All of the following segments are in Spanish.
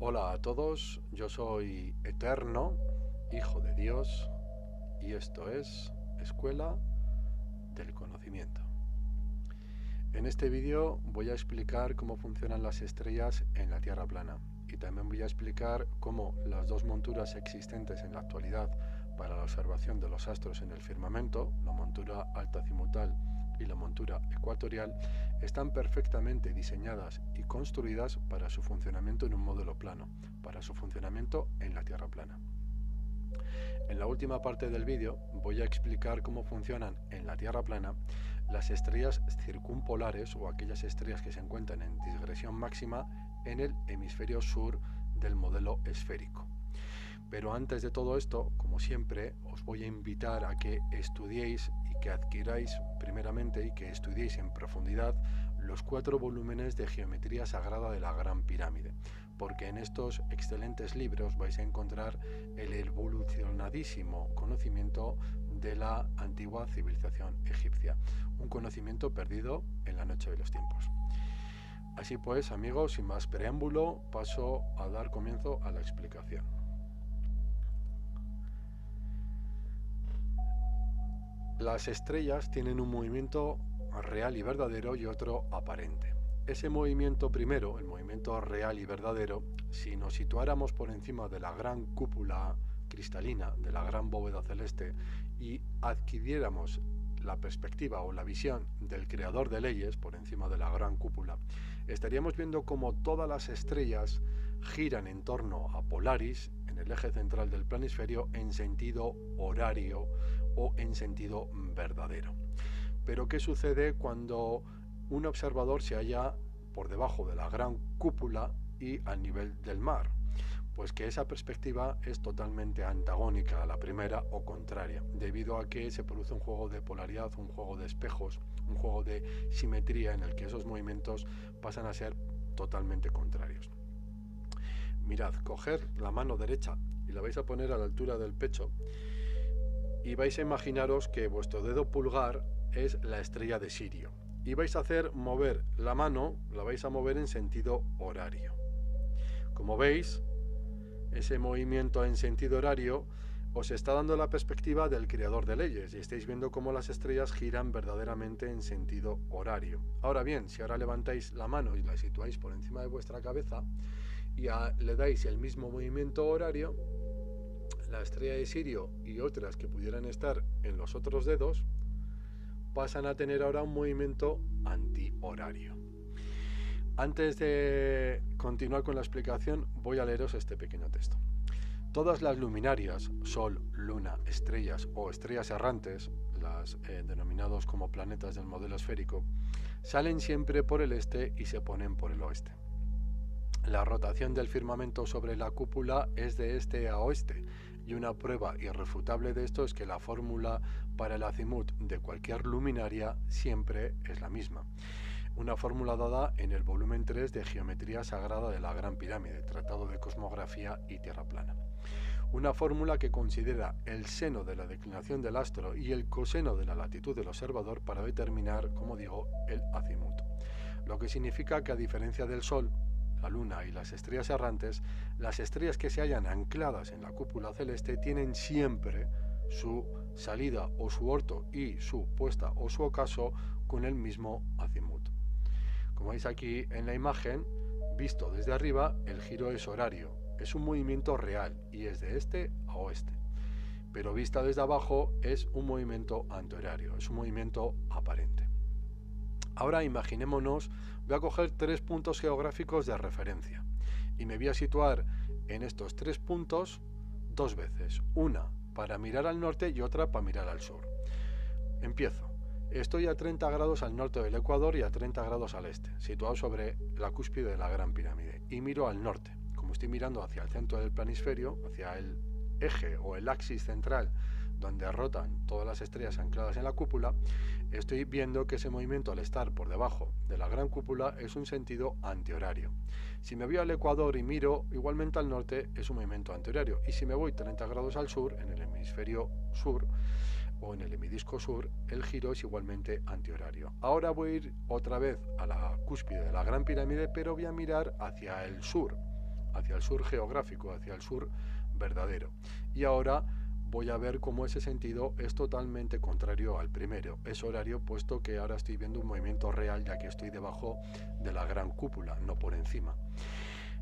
Hola a todos, yo soy Eterno, Hijo de Dios, y esto es Escuela del Conocimiento. En este vídeo voy a explicar cómo funcionan las estrellas en la Tierra plana y también voy a explicar cómo las dos monturas existentes en la actualidad para la observación de los astros en el firmamento, la montura altazimutal y la montura ecuatorial, están perfectamente diseñadas y construidas para su funcionamiento en un modelo plano, para su funcionamiento en la Tierra plana. En la última parte del vídeo voy a explicar cómo funcionan en la Tierra plana las estrellas circumpolares o aquellas estrellas que se encuentran en digresión máxima en el hemisferio sur del modelo esférico. Pero antes de todo esto, como siempre, os voy a invitar a que estudiéis y que adquiráis primeramente y que estudiéis en profundidad los 4 volúmenes de Geometría Sagrada de la Gran Pirámide, porque en estos excelentes libros vais a encontrar el evolucionadísimo conocimiento de la antigua civilización egipcia, un conocimiento perdido en la noche de los tiempos. Así pues, amigos, sin más preámbulo, paso a dar comienzo a la explicación. Las estrellas tienen un movimiento real y verdadero y otro aparente. Ese movimiento primero, el movimiento real y verdadero, si nos situáramos por encima de la gran cúpula cristalina, de la gran bóveda celeste, y adquiriéramos la perspectiva o la visión del creador de leyes por encima de la gran cúpula, estaríamos viendo cómo todas las estrellas giran en torno a Polaris, en el eje central del planisferio, en sentido horario o en sentido verdadero. Pero ¿qué sucede cuando un observador se halla por debajo de la gran cúpula y al nivel del mar? Pues que esa perspectiva es totalmente antagónica a la primera o contraria, debido a que se produce un juego de polaridad, un juego de espejos, un juego de simetría en el que esos movimientos pasan a ser totalmente contrarios. Mirad, coger la mano derecha y la vais a poner a la altura del pecho y vais a imaginaros que vuestro dedo pulgar es la estrella de Sirio y vais a hacer mover la mano, la vais a mover en sentido horario. Como veis, ese movimiento en sentido horario os está dando la perspectiva del creador de leyes y estáis viendo cómo las estrellas giran verdaderamente en sentido horario. Ahora bien, si ahora levantáis la mano y la situáis por encima de vuestra cabeza y le dais el mismo movimiento horario, la estrella de Sirio y otras que pudieran estar en los otros dedos pasan a tener ahora un movimiento antihorario. Antes de continuar con la explicación, voy a leeros este pequeño texto. Todas las luminarias, Sol, Luna, estrellas o estrellas errantes, las denominados como planetas del modelo esférico, salen siempre por el este y se ponen por el oeste. La rotación del firmamento sobre la cúpula es de este a oeste, y una prueba irrefutable de esto es que la fórmula para el azimut de cualquier luminaria siempre es la misma. Una fórmula dada en el volumen 3 de Geometría Sagrada de la Gran Pirámide, Tratado de Cosmografía y Tierra Plana. Una fórmula que considera el seno de la declinación del astro y el coseno de la latitud del observador para determinar, como digo, el azimut. Lo que significa que a diferencia del Sol, la Luna y las estrellas errantes, las estrellas que se hallan ancladas en la cúpula celeste tienen siempre su salida o su orto y su puesta o su ocaso con el mismo azimut. Como veis aquí en la imagen, visto desde arriba, el giro es horario, es un movimiento real y es de este a oeste. Pero vista desde abajo es un movimiento antihorario, es un movimiento aparente. Ahora imaginémonos, voy a coger 3 puntos geográficos de referencia y me voy a situar en estos 3 puntos 2 veces, una para mirar al norte y otra para mirar al sur. Empiezo. Estoy a 30 grados al norte del Ecuador y a 30 grados al este, situado sobre la cúspide de la Gran Pirámide, y miro al norte. Como estoy mirando hacia el centro del planisferio, hacia el eje o el axis central donde rotan todas las estrellas ancladas en la cúpula, estoy viendo que ese movimiento, al estar por debajo de la gran cúpula, es un sentido antihorario. Si me voy al Ecuador y miro igualmente al norte, es un movimiento antihorario. Y si me voy 30 grados al sur, en el hemisferio sur o en el hemidisco sur, el giro es igualmente antihorario. Ahora voy a ir otra vez a la cúspide de la Gran Pirámide, pero voy a mirar hacia el sur. hacia el sur geográfico, hacia el sur verdadero. Y ahora voy a ver cómo ese sentido es totalmente contrario al primero. Es horario, puesto que ahora estoy viendo un movimiento real, ya que estoy debajo de la gran cúpula, no por encima.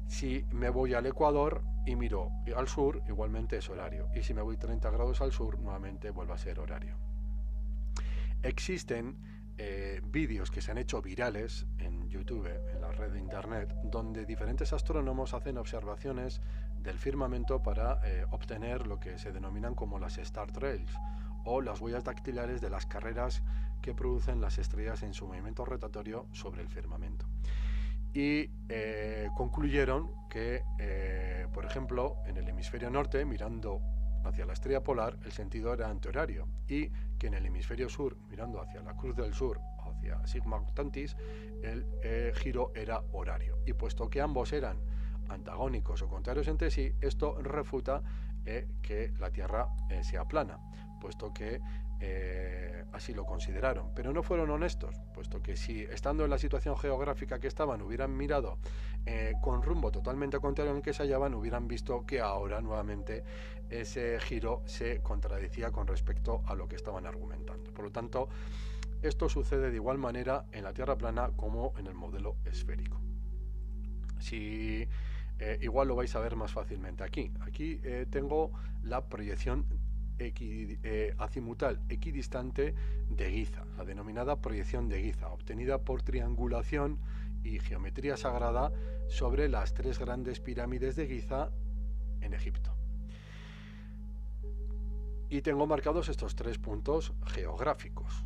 Si me voy al ecuador y miro al sur, igualmente es horario. Y si me voy 30 grados al sur, nuevamente vuelve a ser horario. Existen vídeos que se han hecho virales en YouTube, en la red de internet, donde diferentes astrónomos hacen observaciones del firmamento para obtener lo que se denominan como las Star Trails, o las huellas dactilares de las carreras que producen las estrellas en su movimiento rotatorio sobre el firmamento. Y concluyeron que, por ejemplo, en el hemisferio norte, mirando hacia la estrella polar, el sentido era antihorario, y que en el hemisferio sur, mirando hacia la Cruz del Sur, hacia Sigma Octantis, el giro era horario. Y puesto que ambos eran antagónicos o contrarios entre sí, esto refuta que la Tierra sea plana, puesto que así lo consideraron, pero no fueron honestos, puesto que si estando en la situación geográfica que estaban hubieran mirado con rumbo totalmente contrario en el que se hallaban, hubieran visto que ahora nuevamente ese giro se contradecía con respecto a lo que estaban argumentando. Por lo tanto, esto sucede de igual manera en la Tierra plana como en el modelo esférico. Si igual lo vais a ver más fácilmente aquí. Aquí tengo la proyección azimutal equidistante de Giza, la denominada proyección de Giza, obtenida por triangulación y geometría sagrada sobre las tres grandes pirámides de Giza en Egipto. Y tengo marcados estos tres puntos geográficos: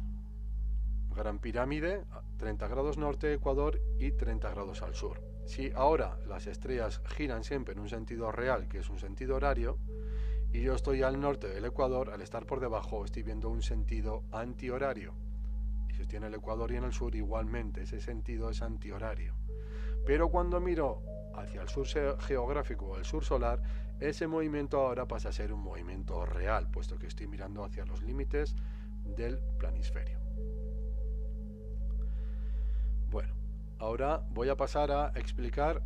Gran Pirámide, 30 grados norte, Ecuador, y 30 grados al sur. Si ahora las estrellas giran siempre en un sentido real, que es un sentido horario, y yo estoy al norte del Ecuador, al estar por debajo estoy viendo un sentido antihorario. Y si estoy en el Ecuador y en el sur, igualmente ese sentido es antihorario. Pero cuando miro hacia el sur geográfico o el sur solar, ese movimiento ahora pasa a ser un movimiento real, puesto que estoy mirando hacia los límites del planisferio. Bueno, ahora voy a pasar a explicar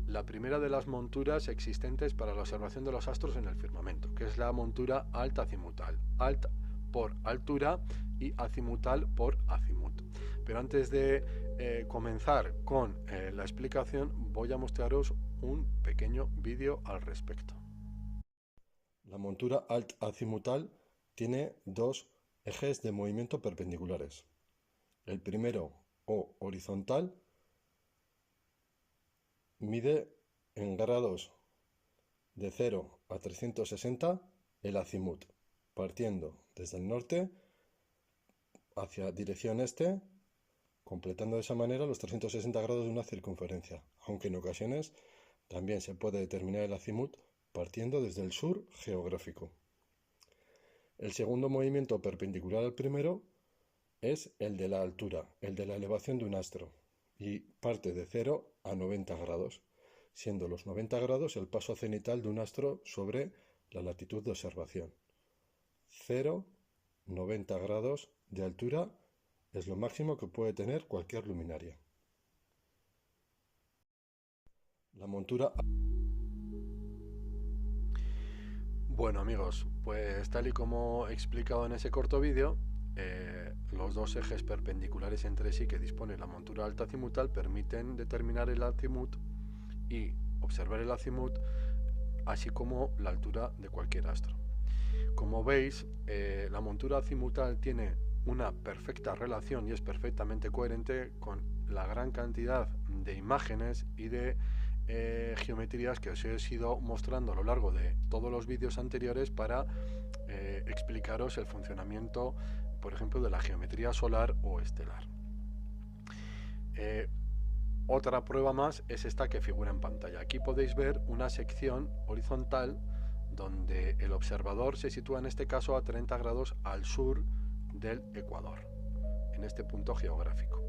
la primera de las monturas existentes para la observación de los astros en el firmamento, que es la montura alt-azimutal. Alt por altura y azimutal por azimut. Pero antes de comenzar con la explicación, voy a mostraros un pequeño vídeo al respecto. La montura alt-azimutal tiene dos ejes de movimiento perpendiculares. El primero, o horizontal, mide en grados de 0 a 360 el azimut, partiendo desde el norte hacia dirección este, completando de esa manera los 360 grados de una circunferencia, aunque en ocasiones también se puede determinar el azimut partiendo desde el sur geográfico. El segundo movimiento perpendicular al primero es el de la altura, el de la elevación de un astro, y parte de 0 a 90 grados, siendo los 90 grados el paso cenital de un astro sobre la latitud de observación. 0, 90 grados de altura es lo máximo que puede tener cualquier luminaria. La montura... Bueno, amigos, pues tal y como he explicado en ese corto vídeo, los dos ejes perpendiculares entre sí que dispone la montura alt-azimutal permiten determinar el azimut y observar el azimut, así como la altura de cualquier astro. Como veis, la montura azimutal tiene una perfecta relación y es perfectamente coherente con la gran cantidad de imágenes y de geometrías que os he ido mostrando a lo largo de todos los vídeos anteriores para explicaros el funcionamiento, por ejemplo, de la geometría solar o estelar. Otra prueba más es esta que figura en pantalla. Aquí podéis ver una sección horizontal donde el observador se sitúa en este caso a 30 grados al sur del Ecuador, en este punto geográfico.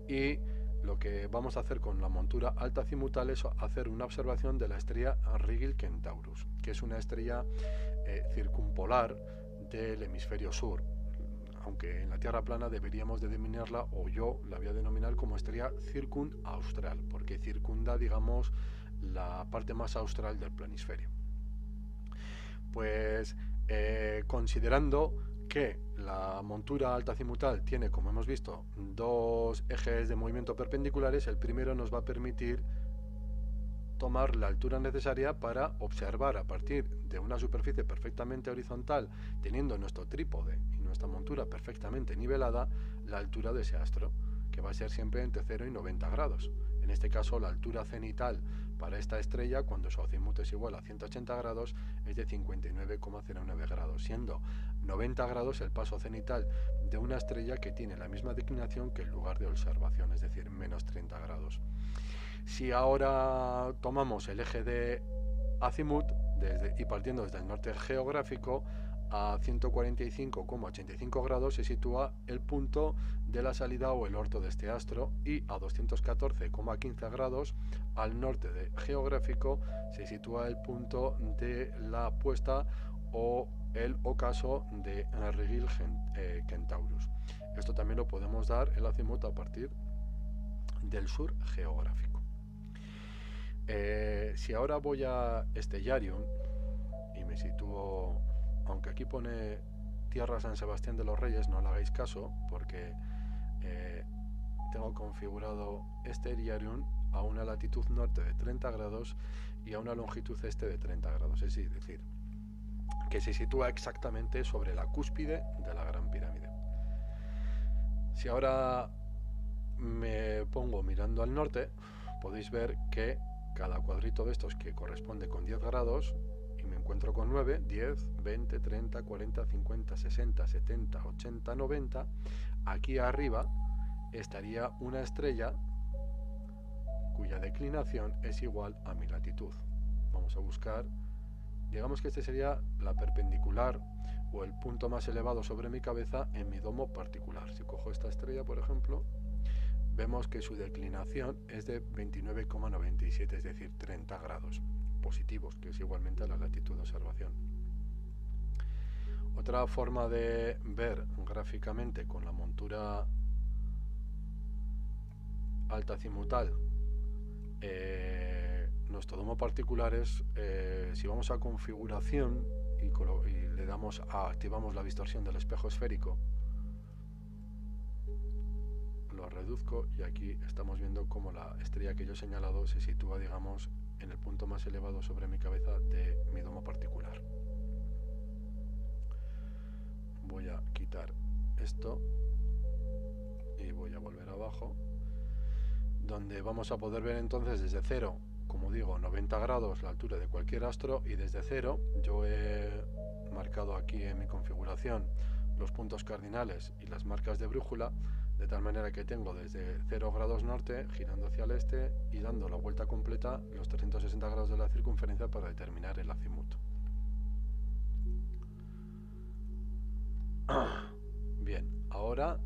Y lo que vamos a hacer con la montura alt-azimutal es hacer una observación de la estrella Rigil Kentaurus, que es una estrella circumpolar del hemisferio sur, aunque en la Tierra plana deberíamos de denominarla, o yo la voy a denominar como estrella circunaustral, porque circunda, digamos, la parte más austral del planisferio. Pues considerando que la montura alta-azimutal tiene, como hemos visto, dos ejes de movimiento perpendiculares, el primero nos va a permitir tomar la altura necesaria para observar a partir de una superficie perfectamente horizontal, teniendo nuestro trípode y nuestra montura perfectamente nivelada, la altura de ese astro, que va a ser siempre entre 0 y 90 grados. En este caso, la altura cenital para esta estrella, cuando su azimut es igual a 180 grados, es de 59,09 grados, siendo 90 grados el paso cenital de una estrella que tiene la misma declinación que el lugar de observación, es decir, menos 30 grados. Si ahora tomamos el eje de azimut y partiendo desde el norte geográfico, a 145,85 grados se sitúa el punto de la salida o el orto de este astro, y a 214,15 grados al norte de geográfico se sitúa el punto de la puesta o el ocaso de Rigil Centaurus. Esto también lo podemos dar el azimut a partir del sur geográfico. Si ahora voy a Stellarium y me sitúo, aunque aquí pone Tierra San Sebastián de los Reyes, no le hagáis caso, porque tengo configurado Stellarium a una latitud norte de 30 grados y a una longitud este de 30 grados, es decir, que se sitúa exactamente sobre la cúspide de la Gran Pirámide. Si ahora me pongo mirando al norte, podéis ver que cada cuadrito de estos, que corresponde con 10 grados, y me encuentro con 9, 10, 20, 30, 40, 50, 60, 70, 80, 90, aquí arriba estaría una estrella cuya declinación es igual a mi latitud. Vamos a buscar, digamos que este sería la perpendicular o el punto más elevado sobre mi cabeza en mi domo particular. Si cojo esta estrella, por ejemplo, vemos que su declinación es de 29,97, es decir, 30 grados positivos, que es igualmente a la latitud de observación. Otra forma de ver gráficamente con la montura alta azimutal nuestro domo particular es, si vamos a configuración y le damos activamos la distorsión del espejo esférico, lo reduzco y aquí estamos viendo cómo la estrella que yo he señalado se sitúa, digamos, en el punto más elevado sobre mi cabeza de mi domo particular. Voy a quitar esto y voy a volver abajo, donde vamos a poder ver entonces desde 0, como digo, 90 grados la altura de cualquier astro, y desde 0 yo he marcado aquí en mi configuración los puntos cardinales y las marcas de brújula, de tal manera que tengo desde 0 grados norte girando hacia el este y dando la vuelta completa los 360 grados de la circunferencia para determinar el azimut. Bien, ahora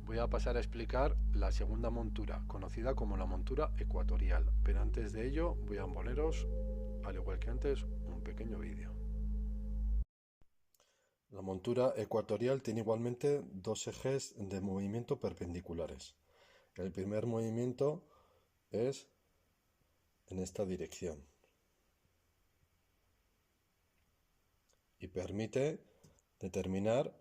voy a pasar a explicar la segunda montura, conocida como la montura ecuatorial, pero antes de ello voy a poneros, al igual que antes, un pequeño vídeo. La montura ecuatorial tiene igualmente dos ejes de movimiento perpendiculares. El primer movimiento es en esta dirección y permite determinar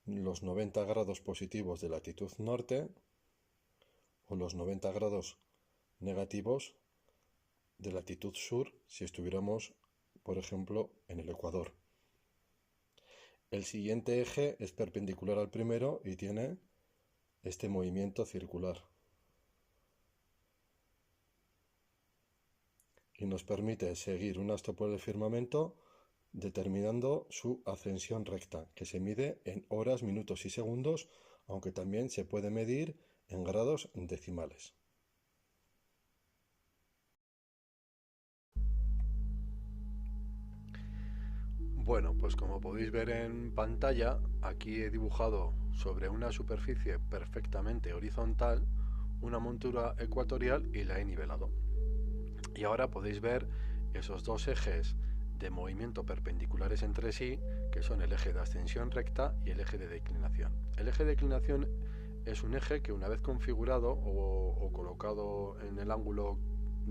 los 90 grados positivos de latitud norte o los 90 grados negativos de latitud sur si estuviéramos, por ejemplo, en el Ecuador. El siguiente eje es perpendicular al primero y tiene este movimiento circular y nos permite seguir un astro por el firmamento determinando su ascensión recta, que se mide en horas, minutos y segundos, aunque también se puede medir en grados decimales. Bueno, pues como podéis ver en pantalla, aquí he dibujado sobre una superficie perfectamente horizontal una montura ecuatorial y la he nivelado. Y ahora podéis ver esos dos ejes de movimiento perpendiculares entre sí, que son el eje de ascensión recta y el eje de declinación. El eje de declinación es un eje que, una vez configurado o colocado en el ángulo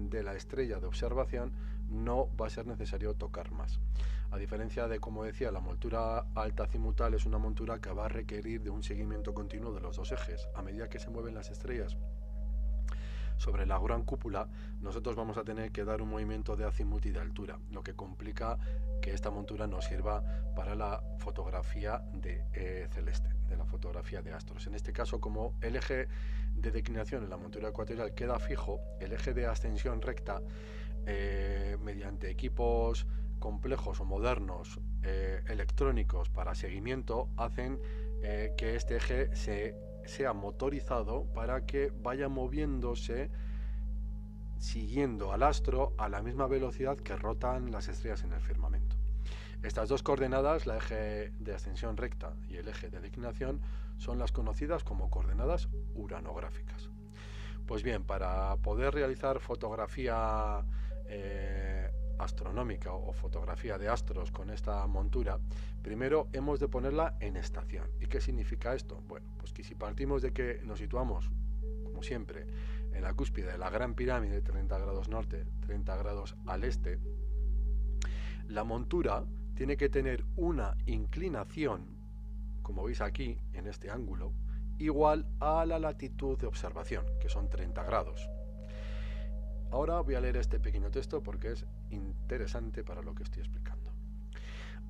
de la estrella de observación no va a ser necesario tocar más. A diferencia de, como decía, la montura alta azimutal es una montura que va a requerir de un seguimiento continuo de los dos ejes. A medida que se mueven las estrellas sobre la gran cúpula, nosotros vamos a tener que dar un movimiento de azimut y de altura, lo que complica que esta montura nos sirva para la fotografía de celeste, de la fotografía de astros. En este caso, como el eje de declinación en la montura ecuatorial queda fijo, el eje de ascensión recta, mediante equipos complejos o modernos electrónicos para seguimiento, hacen que este eje sea motorizado para que vaya moviéndose siguiendo al astro a la misma velocidad que rotan las estrellas en el firmamento. Estas dos coordenadas, la eje de ascensión recta y el eje de declinación, son las conocidas como coordenadas uranográficas. Pues bien, para poder realizar fotografía astronómica o fotografía de astros con esta montura, primero hemos de ponerla en estación. ¿Y qué significa esto? Bueno, pues que si partimos de que nos situamos, como siempre, en la cúspide de la Gran Pirámide, 30 grados norte, 30 grados al este, la montura tiene que tener una inclinación, como veis aquí en este ángulo, igual a la latitud de observación, que son 30 grados. Ahora voy a leer este pequeño texto porque es interesante para lo que estoy explicando.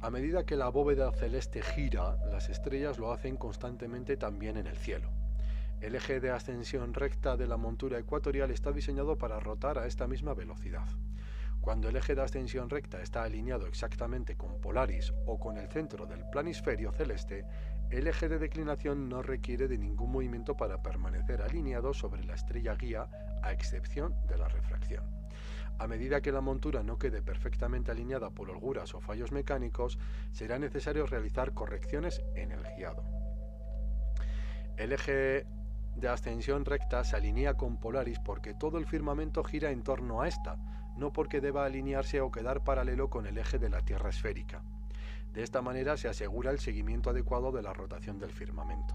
A medida que la bóveda celeste gira, las estrellas lo hacen constantemente también en el cielo. El eje de ascensión recta de la montura ecuatorial está diseñado para rotar a esta misma velocidad. Cuando el eje de ascensión recta está alineado exactamente con Polaris o con el centro del planisferio celeste, el eje de declinación no requiere de ningún movimiento para permanecer alineado sobre la estrella guía, a excepción de la refracción. A medida que la montura no quede perfectamente alineada por holguras o fallos mecánicos, será necesario realizar correcciones en el guiado. El eje de ascensión recta se alinea con Polaris porque todo el firmamento gira en torno a esta, no porque deba alinearse o quedar paralelo con el eje de la Tierra esférica. De esta manera se asegura el seguimiento adecuado de la rotación del firmamento.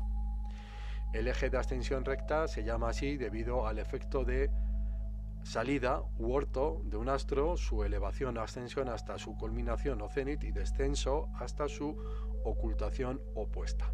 El eje de ascensión recta se llama así debido al efecto de salida u orto de un astro, su elevación o ascensión hasta su culminación o cenit y descenso hasta su ocultación opuesta.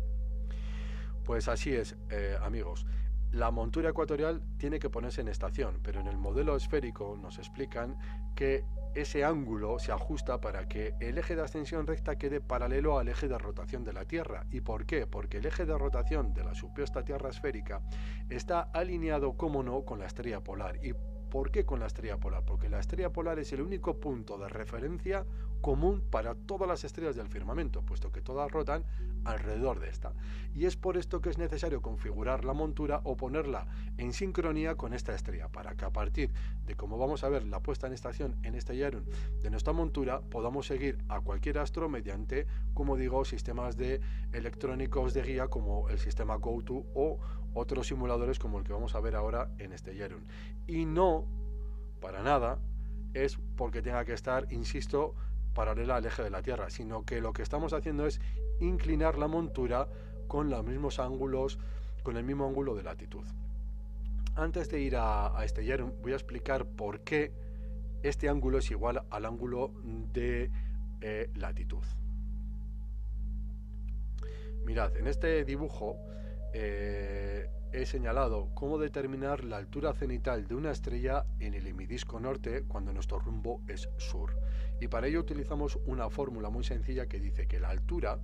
Pues así es, amigos. La montura ecuatorial tiene que ponerse en estación, pero en el modelo esférico nos explican que ese ángulo se ajusta para que el eje de ascensión recta quede paralelo al eje de rotación de la Tierra. ¿Y por qué? Porque el eje de rotación de la supuesta Tierra esférica está alineado, como no, con la estrella polar. ¿Y por qué con la estrella polar? Porque la estrella polar es el único punto de referencia común para todas las estrellas del firmamento, puesto que todas rotan alrededor de esta. Y es por esto que es necesario configurar la montura o ponerla en sincronía con esta estrella, para que a partir de, como vamos a ver, la puesta en estación en este Iarun de nuestra montura, podamos seguir a cualquier astro mediante, como digo, sistemas de electrónicos de guía como el sistema GoTo o otros simuladores como el que vamos a ver ahora en este Iarun. Y no, para nada, es porque tenga que estar, insisto, paralela al eje de la Tierra, sino que lo que estamos haciendo es inclinar la montura con los mismos ángulos, con el mismo ángulo de latitud. Antes de ir a este Iarun, voy a explicar por qué este ángulo es igual al ángulo de latitud. Mirad, en este dibujo he señalado cómo determinar la altura cenital de una estrella en el hemidisco norte cuando nuestro rumbo es sur. Y para ello utilizamos una fórmula muy sencilla que dice que la altura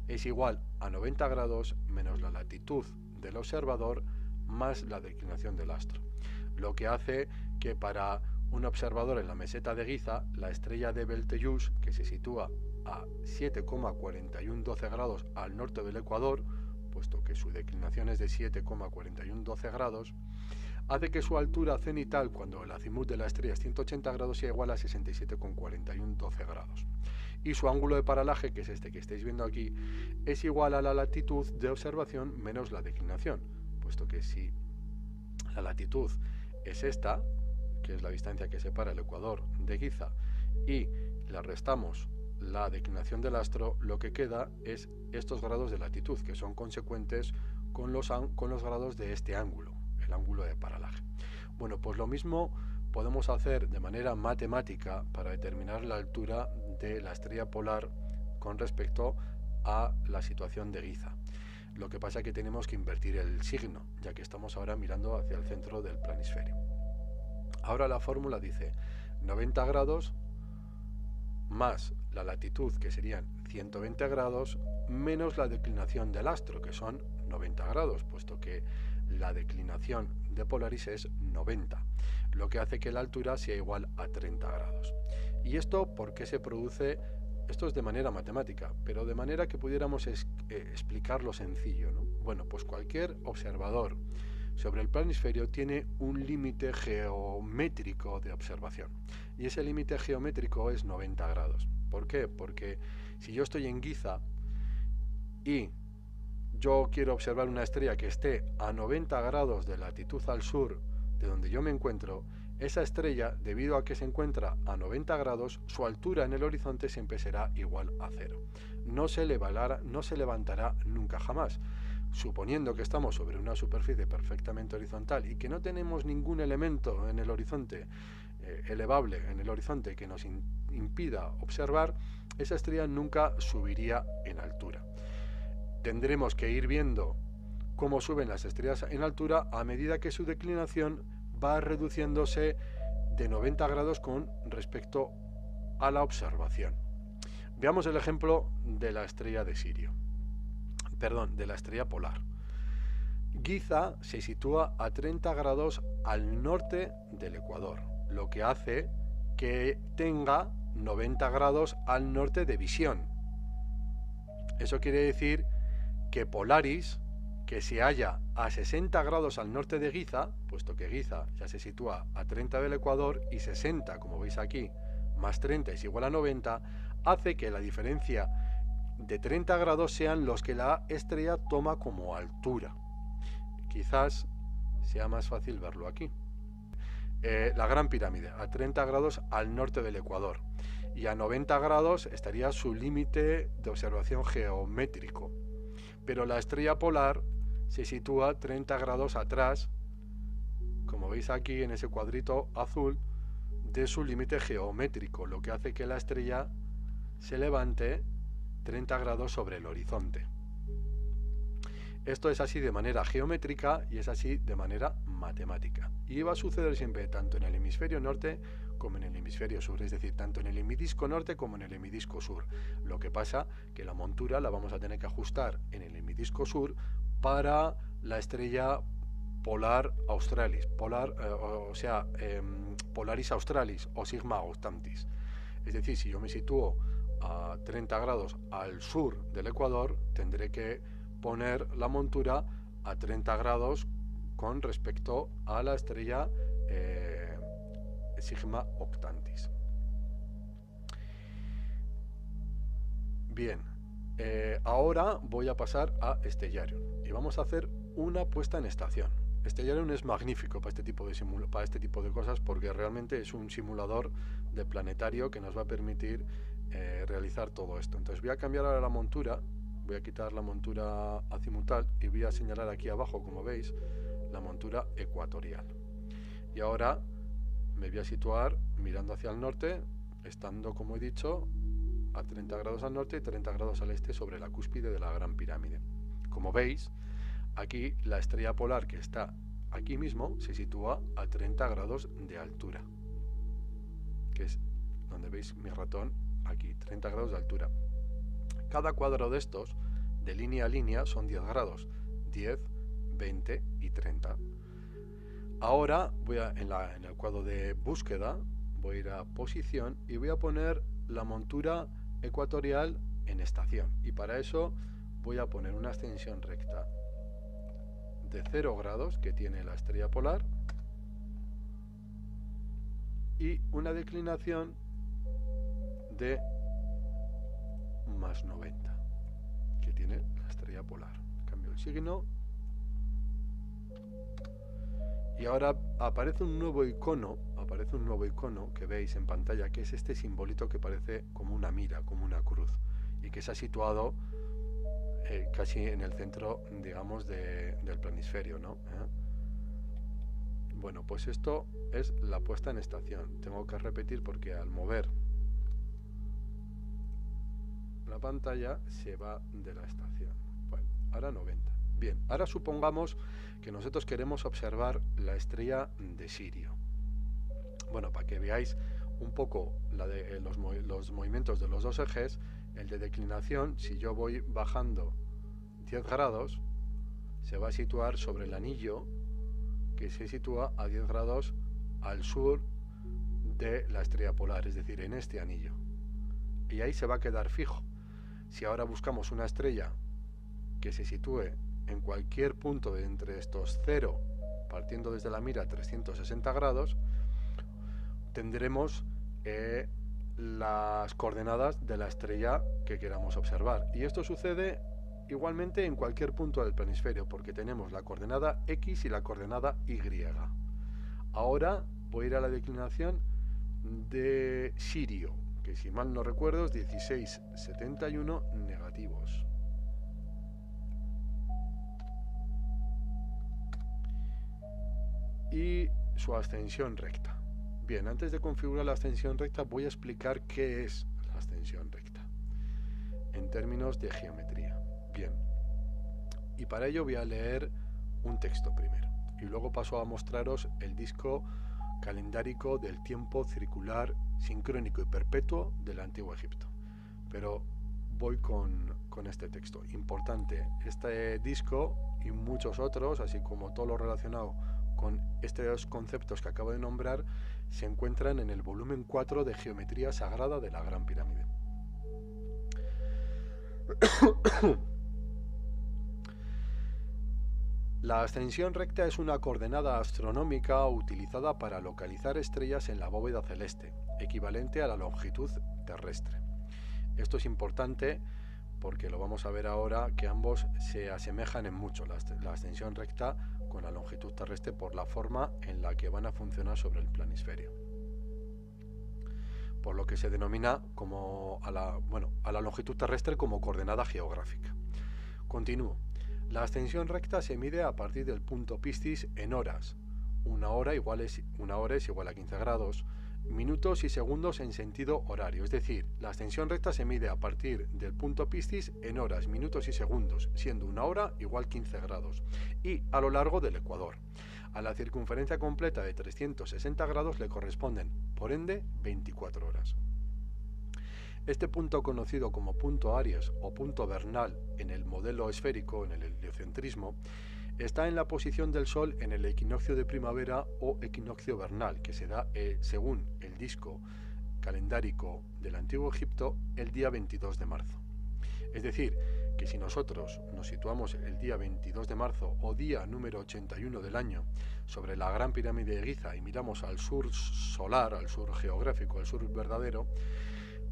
es igual a 90 grados menos la latitud del observador más la declinación del astro. Lo que hace que para un observador en la meseta de Giza, la estrella de Betelgeuse, que se sitúa a 7,4112 grados al norte del Ecuador, puesto que su declinación es de 7,4112 grados, hace que su altura cenital, cuando el azimut de la estrella es 180 grados, sea igual a 67,4112 grados. Y su ángulo de paralaje, que es este que estáis viendo aquí, es igual a la latitud de observación menos la declinación, puesto que si la latitud es esta, que es la distancia que separa el Ecuador de Giza, y le restamos la declinación del astro, lo que queda es estos grados de latitud, que son consecuentes con los grados de este ángulo, el ángulo de paralaje. Bueno, pues lo mismo podemos hacer de manera matemática para determinar la altura de la estrella polar con respecto a la situación de Giza. Lo que pasa es que tenemos que invertir el signo, ya que estamos ahora mirando hacia el centro del planisferio. Ahora la fórmula dice 90 grados más la latitud, que serían 120 grados, menos la declinación del astro, que son 90 grados, puesto que la declinación de Polaris es 90, lo que hace que la altura sea igual a 30 grados. ¿Y esto por qué se produce? Esto es de manera matemática, pero de manera que pudiéramos explicarlo sencillo, ¿no? Bueno, pues cualquier observador sobre el planisferio tiene un límite geométrico de observación, y ese límite geométrico es 90 grados. ¿Por qué? Porque si yo estoy en Giza y yo quiero observar una estrella que esté a 90 grados de latitud al sur de donde yo me encuentro, esa estrella, debido a que se encuentra a 90 grados, su altura en el horizonte siempre será igual a cero. No se levantará nunca jamás. Suponiendo que estamos sobre una superficie perfectamente horizontal y que no tenemos ningún elemento en el horizonte elevable en el horizonte que nos impida observar, esa estrella nunca subiría en altura. Tendremos que ir viendo cómo suben las estrellas en altura a medida que su declinación va reduciéndose de 90 grados con respecto a la observación. Veamos el ejemplo de la estrella de Sirio. De la estrella polar. Giza se sitúa a 30 grados al norte del ecuador, lo que hace que tenga 90 grados al norte de visión. Eso quiere decir que Polaris, que se halla a 60 grados al norte de Giza, puesto que Giza ya se sitúa a 30 del ecuador y 60, como veis aquí, más 30 es igual a 90, hace que la diferencia de 30 grados sean los que la estrella toma como altura. Quizás sea más fácil verlo aquí. La Gran Pirámide, a 30 grados al norte del ecuador, y a 90 grados estaría su límite de observación geométrico. Pero la estrella polar se sitúa 30 grados atrás, como veis aquí en ese cuadrito azul, de su límite geométrico, lo que hace que la estrella se levante 30 grados sobre el horizonte. Esto es así de manera geométrica y es así de manera matemática. Y va a suceder siempre tanto en el hemisferio norte como en el hemisferio sur, es decir, tanto en el hemidisco norte como en el hemidisco sur. Lo que pasa que la montura la vamos a tener que ajustar en el hemidisco sur para la estrella polar australis, Polaris australis o Sigma Octantis. Es decir, si yo me sitúo a 30 grados al sur del ecuador, tendré que poner la montura a 30 grados con respecto a la estrella Sigma Octantis. Bien, ahora voy a pasar a Stellarium y vamos a hacer una puesta en estación. Stellarium es magnífico para este tipo de cosas porque realmente es un simulador de planetario que nos va a permitir realizar todo esto. Entonces voy a cambiar ahora la montura, voy a quitar la montura azimutal y voy a señalar aquí abajo, como veis, la montura ecuatorial. Y ahora me voy a situar mirando hacia el norte, estando, como he dicho, a 30 grados al norte y 30 grados al este sobre la cúspide de la Gran Pirámide. Como veis, aquí la estrella polar que está aquí mismo se sitúa a 30 grados de altura, que es donde veis mi ratón aquí, 30 grados de altura. Cada cuadro de estos, de línea a línea, son 10 grados, 10, 20 y 30. Ahora voy en el cuadro de búsqueda, voy a ir a posición y voy a poner la montura ecuatorial en estación. Y para eso voy a poner una extensión recta de 0 grados que tiene la estrella polar y una declinación de más 90 que tiene la estrella polar. Cambio el signo y ahora aparece un nuevo icono que veis en pantalla, que es este simbolito que parece como una mira, como una cruz, y que se ha situado casi en el centro, digamos, del planisferio, ¿no? Bueno, pues esto es la puesta en estación. Tengo que repetir porque al mover la pantalla se va de la estación. Bueno, ahora 90. Bien, ahora supongamos que nosotros queremos observar la estrella de Sirio. Bueno, para que veáis un poco los movimientos de los dos ejes, el de declinación, si yo voy bajando 10 grados, se va a situar sobre el anillo que se sitúa a 10 grados al sur de la estrella polar, es decir, en este anillo. Y ahí se va a quedar fijo. Si ahora buscamos una estrella que se sitúe en cualquier punto de entre estos 0, partiendo desde la mira 360 grados, tendremos las coordenadas de la estrella que queramos observar. Y esto sucede igualmente en cualquier punto del planisferio, porque tenemos la coordenada X y la coordenada Y. Ahora voy a ir a la declinación de Sirio, que si mal no recuerdo es 1671 negativos. Y su ascensión recta. Bien, antes de configurar la ascensión recta voy a explicar qué es la ascensión recta en términos de geometría. Bien, y para ello voy a leer un texto primero y luego paso a mostraros el disco calendárico del tiempo circular, sincrónico y perpetuo del Antiguo Egipto. Pero voy con este texto. Importante, este disco y muchos otros, así como todo lo relacionado con estos conceptos que acabo de nombrar, se encuentran en el volumen 4 de Geometría Sagrada de la Gran Pirámide. La ascensión recta es una coordenada astronómica utilizada para localizar estrellas en la bóveda celeste, equivalente a la longitud terrestre. Esto es importante porque lo vamos a ver ahora que ambos se asemejan en mucho, la ascensión recta con la longitud terrestre, por la forma en la que van a funcionar sobre el planisferio. Por lo que se denomina como a la longitud terrestre como coordenada geográfica. Continúo. La ascensión recta se mide a partir del punto Piscis en horas. Una hora es igual a 15 grados. Minutos y segundos en sentido horario, es decir, la ascensión recta se mide a partir del punto Piscis en horas, minutos y segundos, siendo una hora igual 15 grados, y a lo largo del ecuador. A la circunferencia completa de 360 grados le corresponden, por ende, 24 horas. Este punto, conocido como punto Aries o punto vernal en el modelo esférico, en el heliocentrismo, está en la posición del Sol en el equinoccio de primavera o equinoccio vernal, que se da, según el disco calendárico del Antiguo Egipto, el día 22 de marzo. Es decir, que si nosotros nos situamos el día 22 de marzo o día número 81 del año sobre la Gran Pirámide de Giza y miramos al sur solar, al sur geográfico, al sur verdadero,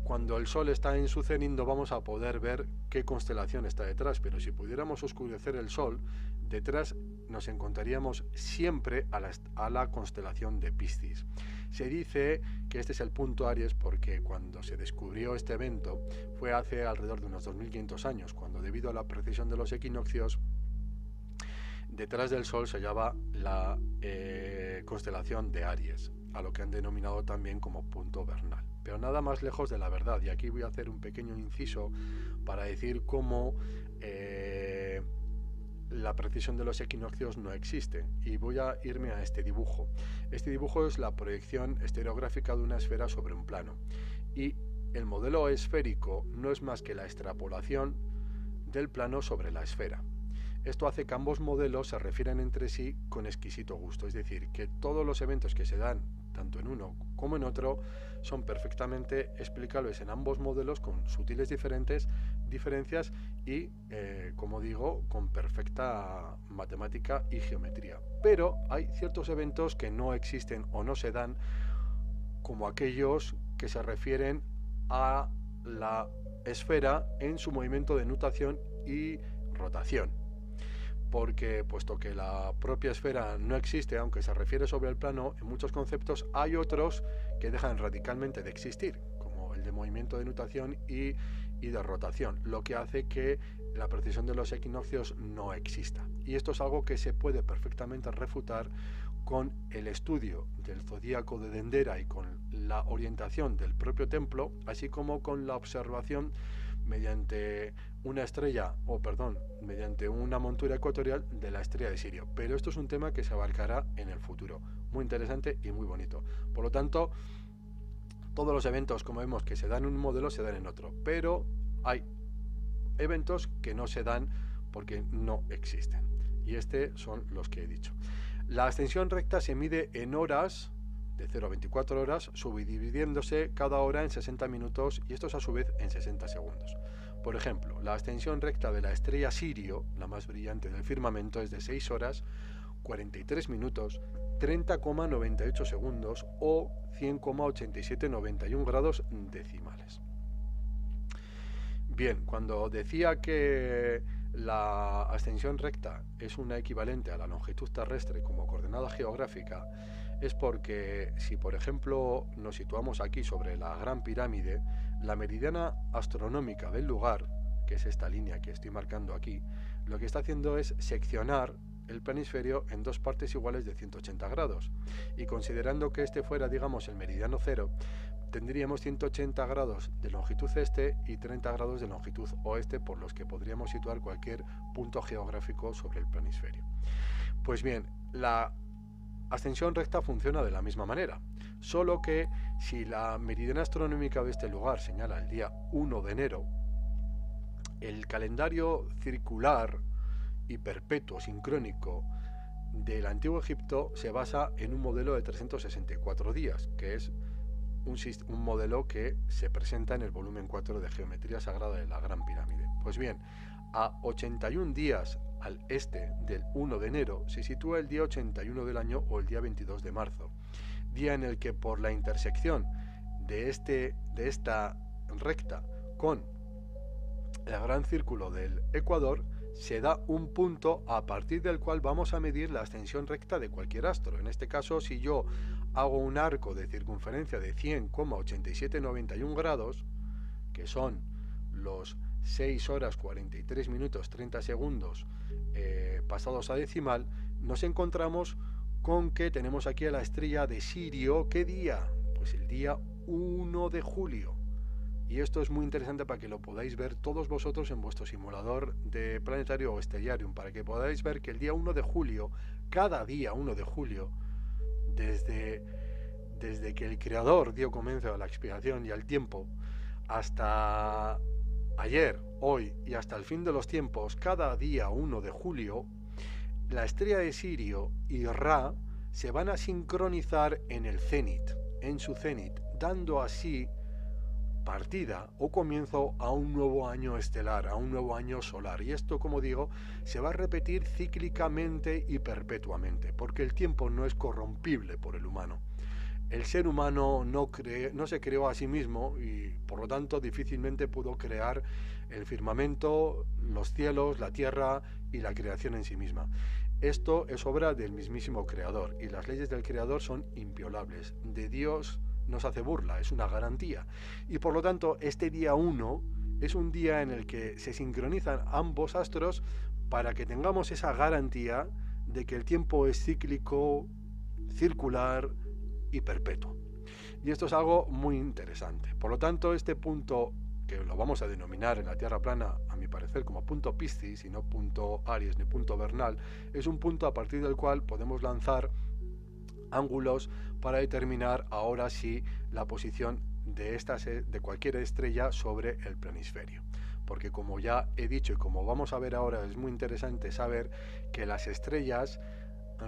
cuando el Sol está en su cenit no vamos a poder ver qué constelación está detrás, pero si pudiéramos oscurecer el Sol, detrás nos encontraríamos siempre a la constelación de Piscis. Se dice que este es el punto Aries porque cuando se descubrió este evento fue hace alrededor de unos 2500 años, cuando debido a la precisión de los equinoccios, detrás del Sol se hallaba la constelación de Aries, a lo que han denominado también como punto vernal. Pero nada más lejos de la verdad, y aquí voy a hacer un pequeño inciso para decir cómo la precisión de los equinoccios no existe, y voy a irme a este dibujo. Este dibujo es la proyección estereográfica de una esfera sobre un plano, y el modelo esférico no es más que la extrapolación del plano sobre la esfera. Esto hace que ambos modelos se refieran entre sí con exquisito gusto, es decir, que todos los eventos que se dan tanto en uno como en otro son perfectamente explicables en ambos modelos con sutiles diferencias y, como digo, con perfecta matemática y geometría. Pero hay ciertos eventos que no existen o no se dan, como aquellos que se refieren a la esfera en su movimiento de nutación y rotación. Porque puesto que la propia esfera no existe, aunque se refiere sobre el plano, en muchos conceptos hay otros que dejan radicalmente de existir, como el de movimiento de nutación y de rotación, lo que hace que la precisión de los equinoccios no exista. Y esto es algo que se puede perfectamente refutar con el estudio del zodíaco de Dendera y con la orientación del propio templo, así como con la observación mediante una estrella, mediante una montura ecuatorial de la estrella de Sirio. Pero esto es un tema que se abarcará en el futuro. Muy interesante y muy bonito. Por lo tanto, todos los eventos, como vemos, que se dan en un modelo, se dan en otro. Pero hay eventos que no se dan porque no existen. Y estos son los que he dicho. La ascensión recta se mide en horas, de 0 a 24 horas, subdividiéndose cada hora en 60 minutos y estos a su vez en 60 segundos. Por ejemplo, la ascensión recta de la estrella Sirio, la más brillante del firmamento, es de 6 horas, 43 minutos, 30,98 segundos o 100,8791 grados decimales. Bien, cuando decía que la ascensión recta es una equivalente a la longitud terrestre como coordenada geográfica, es porque si por ejemplo nos situamos aquí sobre la Gran Pirámide, la meridiana astronómica del lugar, que es esta línea que estoy marcando aquí, lo que está haciendo es seccionar el planisferio en dos partes iguales de 180 grados. Y considerando que este fuera, digamos, el meridiano cero, tendríamos 180 grados de longitud este y 30 grados de longitud oeste, por los que podríamos situar cualquier punto geográfico sobre el planisferio. Pues bien, la ascensión recta funciona de la misma manera, solo que si la meridiana astronómica de este lugar señala el día 1 de enero, el calendario circular y perpetuo sincrónico del Antiguo Egipto se basa en un modelo de 364 días, que es un modelo que se presenta en el volumen 4 de Geometría Sagrada de la Gran Pirámide. Pues bien, a 81 días al este del 1 de enero se sitúa el día 81 del año o el día 22 de marzo, día en el que por la intersección de esta recta con el gran círculo del Ecuador se da un punto a partir del cual vamos a medir la ascensión recta de cualquier astro. En este caso, si yo hago un arco de circunferencia de 100,8791 grados, que son los 6 horas 43 minutos 30 segundos pasados a decimal, nos encontramos con que tenemos aquí a la estrella de Sirio. ¿Qué día? Pues el día 1 de julio. Y esto es muy interesante para que lo podáis ver todos vosotros en vuestro simulador de planetario o Stellarium, para que podáis ver que el día 1 de julio, cada día 1 de julio, desde que el Creador dio comienzo a la expiación y al tiempo, hasta ayer, hoy y hasta el fin de los tiempos, cada día 1 de julio, la estrella de Sirio y Ra se van a sincronizar en el cenit, en su cenit, dando así partida o comienzo a un nuevo año estelar, a un nuevo año solar. Y esto, como digo, se va a repetir cíclicamente y perpetuamente, porque el tiempo no es corrompible por el humano. El ser humano no se creó a sí mismo y por lo tanto difícilmente pudo crear el firmamento, los cielos, la tierra y la creación en sí misma. Esto es obra del mismísimo Creador y las leyes del Creador son inviolables. De Dios no se hace burla, es una garantía. Y por lo tanto, este día 1 es un día en el que se sincronizan ambos astros para que tengamos esa garantía de que el tiempo es cíclico, circular y perpetuo. Y esto es algo muy interesante. Por lo tanto, este punto, que lo vamos a denominar en la Tierra plana, a mi parecer, como punto Piscis y no punto Aries ni punto Vernal, es un punto a partir del cual podemos lanzar ángulos para determinar ahora sí la posición de cualquier estrella sobre el planisferio. Porque como ya he dicho y como vamos a ver ahora, es muy interesante saber que las estrellas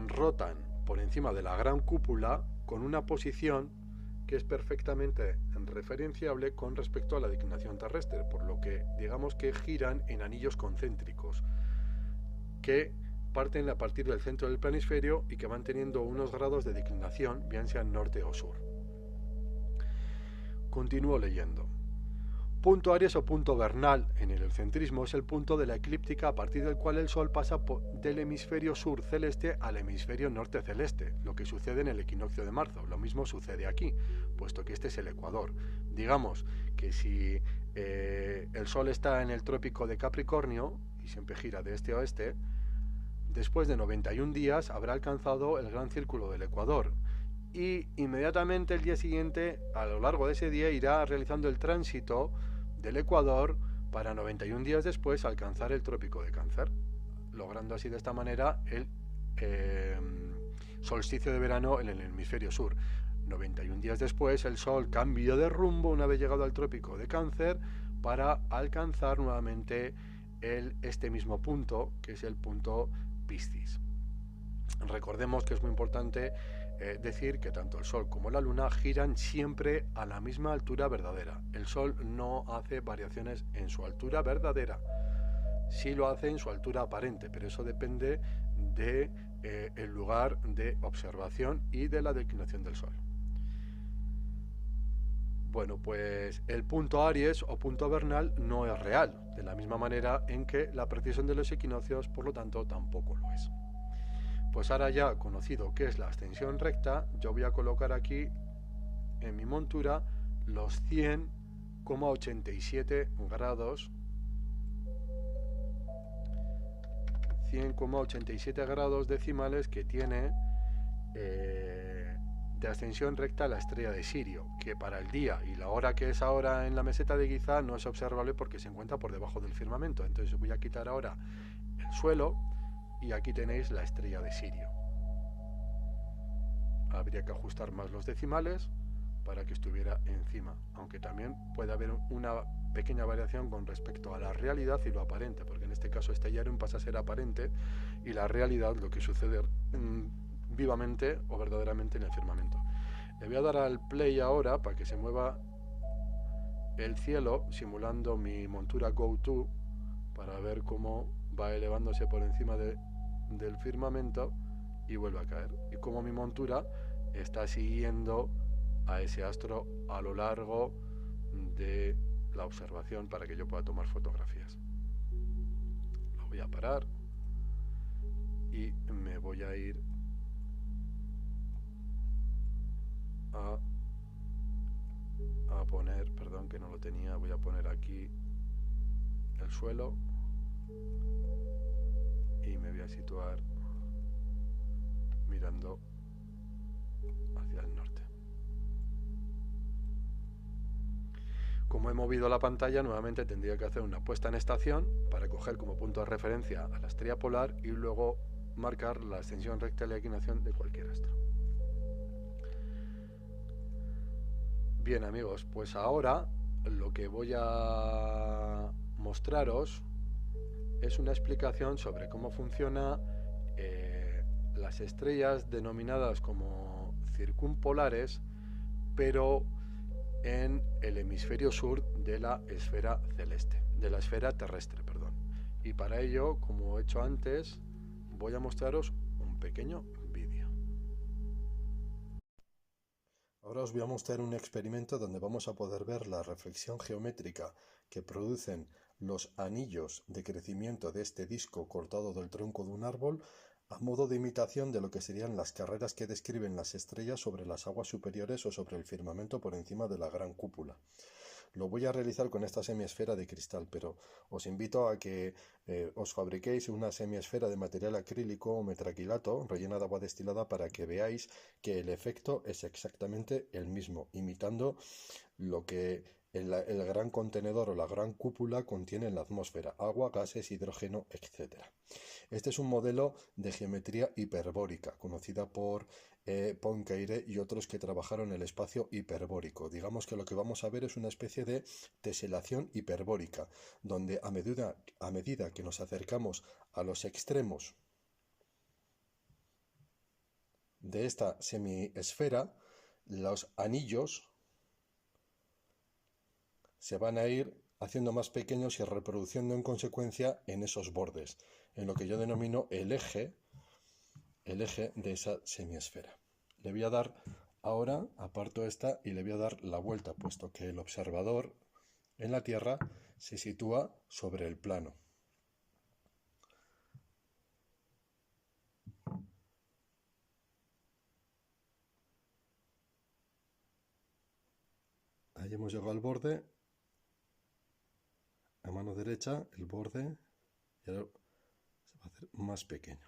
rotan por encima de la gran cúpula con una posición que es perfectamente referenciable con respecto a la declinación terrestre, por lo que digamos que giran en anillos concéntricos que parten a partir del centro del planisferio y que van teniendo unos grados de declinación, bien sean norte o sur. Continúo leyendo. Punto Aries o punto Vernal en el heliocentrismo es el punto de la eclíptica a partir del cual el Sol pasa del hemisferio sur celeste al hemisferio norte celeste, lo que sucede en el equinoccio de marzo. Lo mismo sucede aquí, puesto que este es el Ecuador. Digamos que si el Sol está en el trópico de Capricornio y siempre gira de este a oeste, después de 91 días habrá alcanzado el gran círculo del Ecuador y inmediatamente el día siguiente, a lo largo de ese día, irá realizando el tránsito del Ecuador para 91 días después alcanzar el trópico de Cáncer, logrando así de esta manera el eh, solsticio de verano en el hemisferio sur. 91 días después el Sol cambió de rumbo una vez llegado al trópico de Cáncer para alcanzar nuevamente este mismo punto, que es el punto Piscis. Recordemos que es muy importante decir que tanto el Sol como la Luna giran siempre a la misma altura verdadera. El Sol no hace variaciones en su altura verdadera, sí lo hace en su altura aparente, pero eso depende de el lugar de observación y de la declinación del Sol. Bueno, pues el punto Aries o punto vernal no es real, de la misma manera en que la precesión de los equinoccios, por lo tanto, tampoco lo es. Pues ahora ya conocido qué es la ascensión recta, yo voy a colocar aquí en mi montura los 100,87 grados 100,87 grados decimales que tiene de ascensión recta la estrella de Sirio, que para el día y la hora que es ahora en la meseta de Giza no es observable porque se encuentra por debajo del firmamento. Entonces voy a quitar ahora el suelo y aquí tenéis la estrella de Sirio. Habría que ajustar más los decimales para que estuviera encima, aunque también puede haber una pequeña variación con respecto a la realidad y lo aparente, porque en este caso este Stellarium pasa a ser aparente y la realidad lo que sucede vivamente o verdaderamente en el firmamento. Le voy a dar al play ahora para que se mueva el cielo simulando mi montura GoTo para ver cómo va elevándose por encima del firmamento y vuelve a caer, y cómo mi montura está siguiendo a ese astro a lo largo de la observación para que yo pueda tomar fotografías. Lo voy a parar y me voy a ir a poner, perdón que no lo tenía, voy a poner aquí el suelo y me voy a situar mirando hacia el norte. Como he movido la pantalla, nuevamente tendría que hacer una puesta en estación para coger como punto de referencia a la estrella polar y luego marcar la ascensión recta y la declinación de cualquier astro. Bien amigos, pues ahora lo que voy a mostraros es una explicación sobre cómo funciona las estrellas denominadas como circumpolares, pero en el hemisferio sur de la esfera celeste, de la esfera terrestre, perdón. Y para ello, como he hecho antes, voy a mostraros un pequeño vídeo. Ahora os voy a mostrar un experimento donde vamos a poder ver la reflexión geométrica que producen los anillos de crecimiento de este disco cortado del tronco de un árbol a modo de imitación de lo que serían las carreras que describen las estrellas sobre las aguas superiores o sobre el firmamento por encima de la gran cúpula. Lo voy a realizar con esta semiesfera de cristal, pero os invito a que os fabriquéis una semiesfera de material acrílico o metraquilato rellena de agua destilada para que veáis que el efecto es exactamente el mismo, imitando lo que el gran contenedor o la gran cúpula contiene en la atmósfera: agua, gases, hidrógeno, etc. Este es un modelo de geometría hiperbórica, conocida por Poincaré y otros que trabajaron en el espacio hiperbórico. Digamos que lo que vamos a ver es una especie de teselación hiperbórica, donde a medida que nos acercamos a los extremos de esta semiesfera, los anillos se van a ir haciendo más pequeños y reproduciendo en consecuencia en esos bordes, en lo que yo denomino el eje de esa semiesfera. Le voy a dar ahora, aparto esta y le voy a dar la vuelta, puesto que el observador en la Tierra se sitúa sobre el plano. Ahí hemos llegado al borde, a mano derecha, el borde, y ahora se va a hacer más pequeño.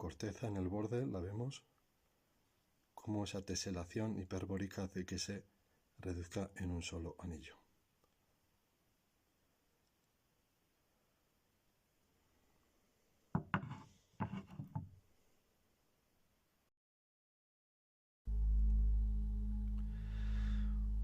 corteza en el borde, la vemos, cómo esa teselación hiperbórica hace que se reduzca en un solo anillo.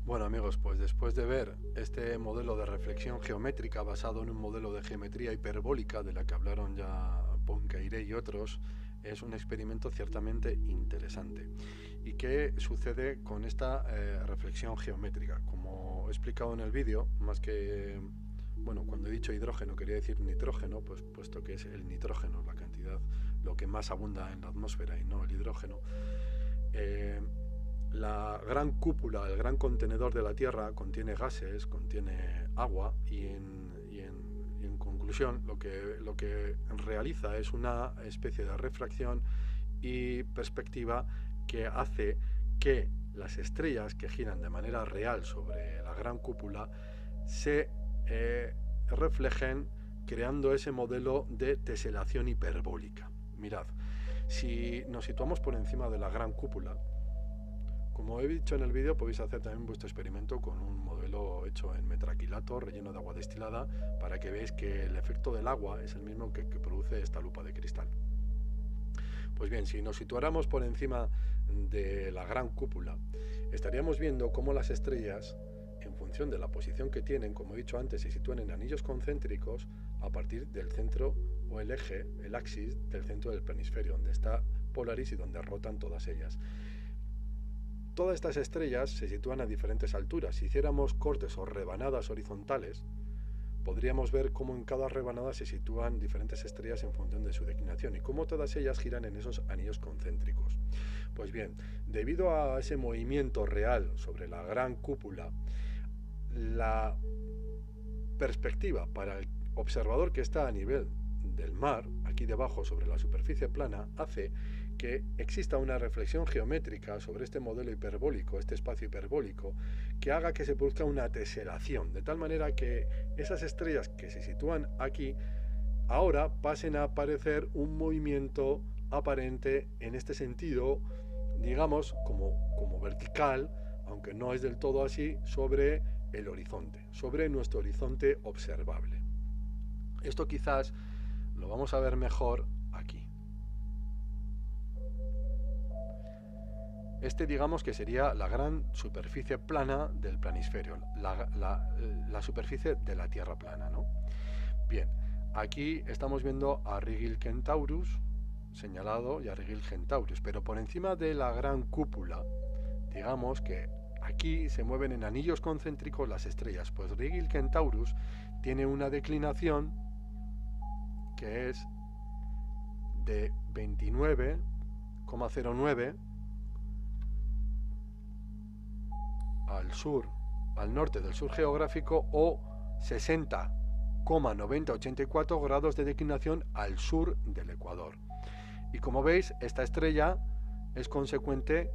Bueno amigos, pues después de ver este modelo de reflexión geométrica basado en un modelo de geometría hiperbólica de la que hablaron ya Poincaré y otros, es un experimento ciertamente interesante. ¿Y qué sucede con esta reflexión geométrica? Como he explicado en el vídeo, más que, bueno, cuando he dicho hidrógeno quería decir nitrógeno, pues puesto que es el nitrógeno la cantidad, lo que más abunda en la atmósfera y no el hidrógeno. La gran cúpula, el gran contenedor de la Tierra contiene gases, contiene agua y en conclusión lo que realiza es una especie de refracción y perspectiva que hace que las estrellas que giran de manera real sobre la gran cúpula se reflejen creando ese modelo de teselación hiperbólica. Mirad, si nos situamos por encima de la gran cúpula, como he dicho en el vídeo, podéis hacer también vuestro experimento con un modelo hecho en metraquilato relleno de agua destilada para que veáis que el efecto del agua es el mismo que produce esta lupa de cristal. Pues bien, si nos situáramos por encima de la gran cúpula, estaríamos viendo cómo las estrellas, en función de la posición que tienen, como he dicho antes, se sitúan en anillos concéntricos a partir del centro o el eje, el axis del centro del planisferio, donde está Polaris y donde rotan todas ellas. Todas estas estrellas se sitúan a diferentes alturas. Si hiciéramos cortes o rebanadas horizontales, podríamos ver cómo en cada rebanada se sitúan diferentes estrellas en función de su declinación y cómo todas ellas giran en esos anillos concéntricos. Pues bien, debido a ese movimiento real sobre la gran cúpula, la perspectiva para el observador que está a nivel del mar, aquí debajo sobre la superficie plana, hace que exista una reflexión geométrica sobre este modelo hiperbólico, este espacio hiperbólico, que haga que se produzca una teselación, de tal manera que esas estrellas que se sitúan aquí ahora pasen a aparecer un movimiento aparente en este sentido, digamos, como vertical, aunque no es del todo así, sobre el horizonte, sobre nuestro horizonte observable. Esto quizás lo vamos a ver mejor aquí. Este digamos que sería la gran superficie plana del planisferio, la superficie de la Tierra plana, ¿no? Bien, aquí estamos viendo a Rigil Kentaurus señalado y a Rigil Kentaurus, pero por encima de la gran cúpula, digamos que aquí se mueven en anillos concéntricos las estrellas, pues Rigil Kentaurus tiene una declinación que es de 29,09 al sur, al norte del sur geográfico, o 60,9084 grados de declinación al sur del ecuador. Y como veis, esta estrella es consecuente,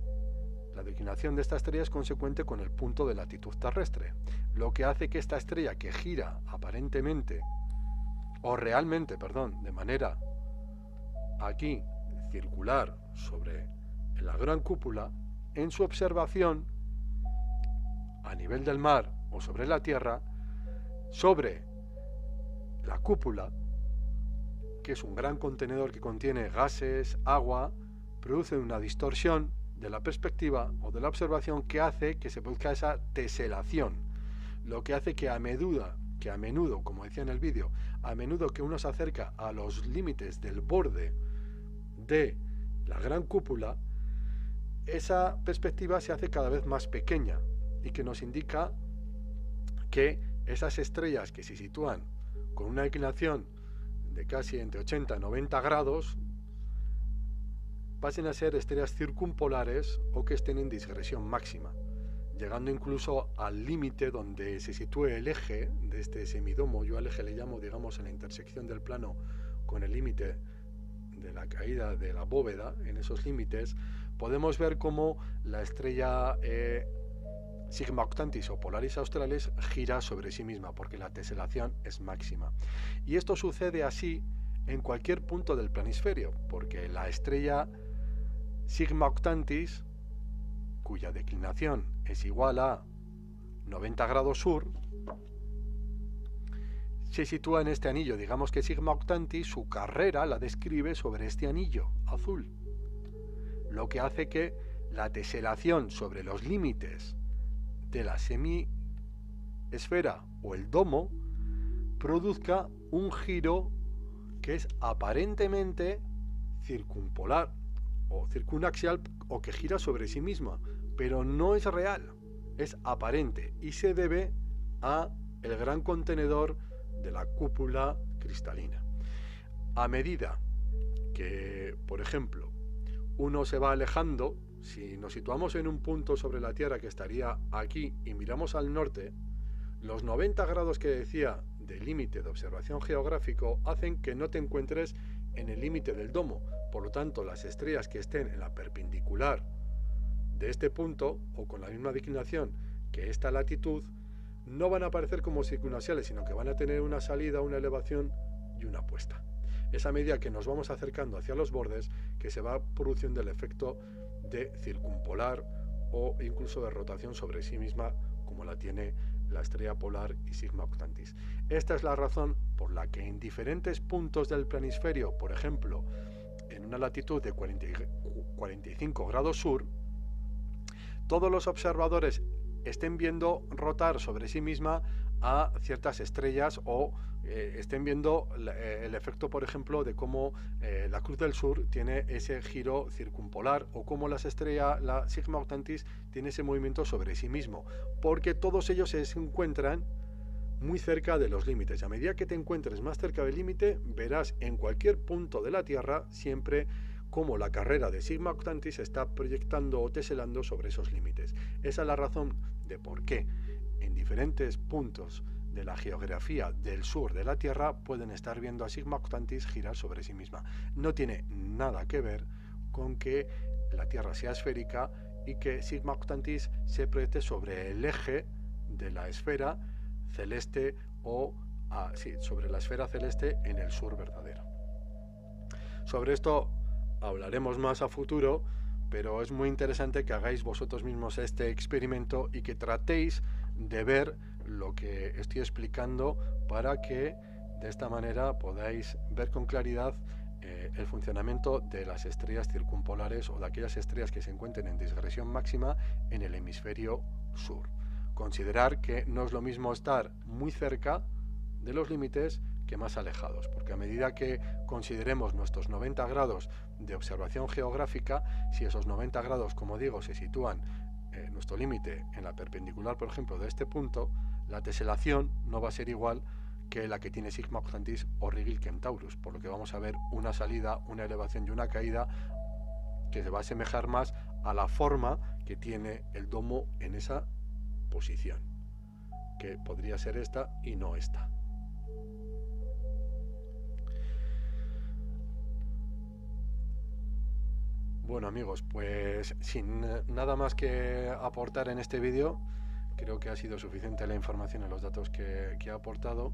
la declinación de esta estrella es consecuente con el punto de latitud terrestre, lo que hace que esta estrella que gira aparentemente, o realmente, perdón, de manera aquí circular sobre la gran cúpula, en su observación a nivel del mar o sobre la Tierra, sobre la cúpula, que es un gran contenedor que contiene gases, agua, produce una distorsión de la perspectiva o de la observación que hace que se produzca esa teselación, lo que hace que a menudo, como decía en el vídeo, a menudo que uno se acerca a los límites del borde de la gran cúpula, esa perspectiva se hace cada vez más pequeña y que nos indica que esas estrellas que se sitúan con una declinación de casi entre 80 y 90 grados pasen a ser estrellas circumpolares o que estén en disgresión máxima, llegando incluso al límite donde se sitúe el eje de este semidomo. Yo al eje le llamo, digamos, en la intersección del plano con el límite de la caída de la bóveda. En esos límites podemos ver cómo la estrella Sigma Octantis o Polaris Australis gira sobre sí misma porque la teselación es máxima. Y esto sucede así en cualquier punto del planisferio, porque la estrella Sigma Octantis, cuya declinación es igual a 90 grados sur, se sitúa en este anillo. Digamos que Sigma Octantis, su carrera la describe sobre este anillo azul, lo que hace que la teselación sobre los límites de la semiesfera o el domo produzca un giro que es aparentemente circumpolar o circunaxial, o que gira sobre sí misma, pero no es real, es aparente y se debe a el gran contenedor de la cúpula cristalina. A medida que, por ejemplo, uno se va alejando, si nos situamos en un punto sobre la Tierra que estaría aquí y miramos al norte, los 90 grados que decía del límite de observación geográfico hacen que no te encuentres en el límite del domo. Por lo tanto, las estrellas que estén en la perpendicular de este punto o con la misma declinación que esta latitud no van a aparecer como circunaxiales, sino que van a tener una salida, una elevación y una puesta. Es a medida que nos vamos acercando hacia los bordes que se va produciendo el efecto de circumpolar o incluso de rotación sobre sí misma, como la tiene la estrella polar y Sigma Octantis. Esta es la razón por la que en diferentes puntos del planisferio, por ejemplo, en una latitud de 45 grados sur, todos los observadores estén viendo rotar sobre sí misma a ciertas estrellas o estén viendo el efecto, por ejemplo, de cómo la Cruz del Sur tiene ese giro circumpolar o cómo la Sigma Octantis tiene ese movimiento sobre sí mismo, porque todos ellos se encuentran muy cerca de los límites. A medida que te encuentres más cerca del límite, verás en cualquier punto de la Tierra siempre cómo la carrera de Sigma Octantis se está proyectando o teselando sobre esos límites. Esa es la razón de por qué en diferentes puntos de la geografía del sur de la Tierra pueden estar viendo a Sigma Octantis girar sobre sí misma. No tiene nada que ver con que la Tierra sea esférica y que Sigma Octantis se proyecte sobre el eje de la esfera celeste o sobre la esfera celeste en el sur verdadero. Sobre esto hablaremos más a futuro, pero es muy interesante que hagáis vosotros mismos este experimento y que tratéis de ver lo que estoy explicando para que de esta manera podáis ver con claridad el funcionamiento de las estrellas circumpolares o de aquellas estrellas que se encuentren en disgresión máxima en el hemisferio sur. Considerar que no es lo mismo estar muy cerca de los límites que más alejados, porque a medida que consideremos nuestros 90 grados de observación geográfica, si esos 90 grados, como digo, se sitúan nuestro límite en la perpendicular, por ejemplo, de este punto, la teselación no va a ser igual que la que tiene Sigma Octantis o Rigil Kentaurus, por lo que vamos a ver una salida, una elevación y una caída que se va a asemejar más a la forma que tiene el domo en esa posición, que podría ser esta y no esta. Bueno amigos, pues sin nada más que aportar en este vídeo, creo que ha sido suficiente la información y los datos que he aportado.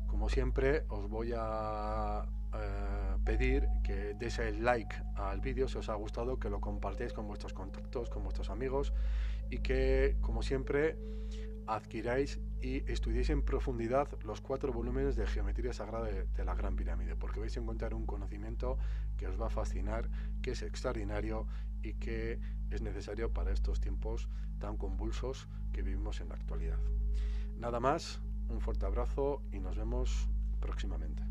Como siempre, os voy a pedir que deis el like al vídeo si os ha gustado, que lo compartáis con vuestros contactos, con vuestros amigos y que, como siempre, adquiráis y estudiéis en profundidad los 4 volúmenes de Geometría Sagrada de la Gran Pirámide, porque vais a encontrar un conocimiento que os va a fascinar, que es extraordinario y que es necesario para estos tiempos tan convulsos que vivimos en la actualidad. Nada más, un fuerte abrazo y nos vemos próximamente.